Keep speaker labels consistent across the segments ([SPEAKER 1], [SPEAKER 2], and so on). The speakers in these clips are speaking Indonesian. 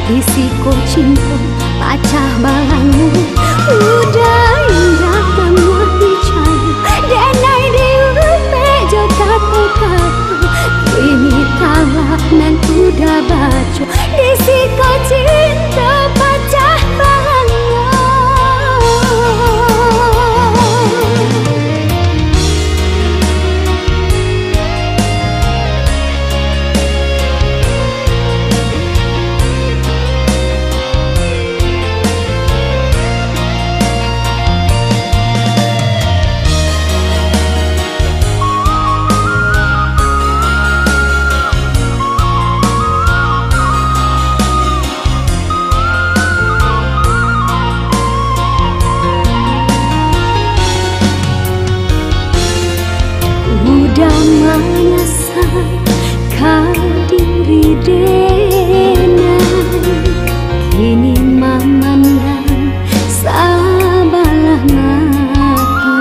[SPEAKER 1] risiko cinta pacah balangu. Udah indah kamu bicara denai diupe joka toka. Kini talak nan udah baca risiko cinta pacah balangu. Udah mengasah kau diri denai, kini memandang sabalah mati.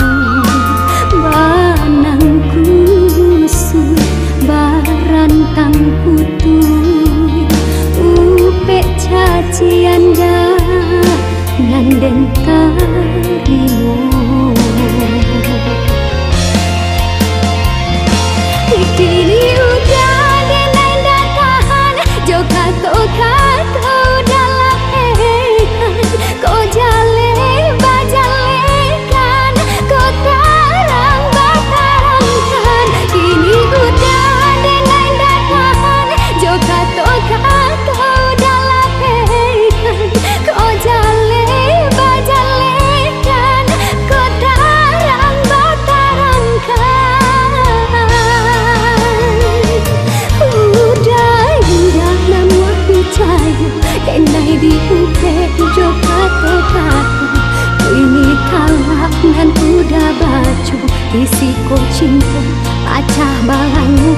[SPEAKER 1] Banang kusut barantang putui, upe cacian dah nandeng tarimo. Kini udah denai dah tahan joka toka kau dalam ekan. Kau jale bajalekan, kau tarang batarangkan. Kini udah denai dah tahan joka toka kau dalam ekan. Kau jale bajalekan, kau tarang batarangkan. Denai diupe joka toka. Kini talak nan udah baca risiko cinta pacah balangu.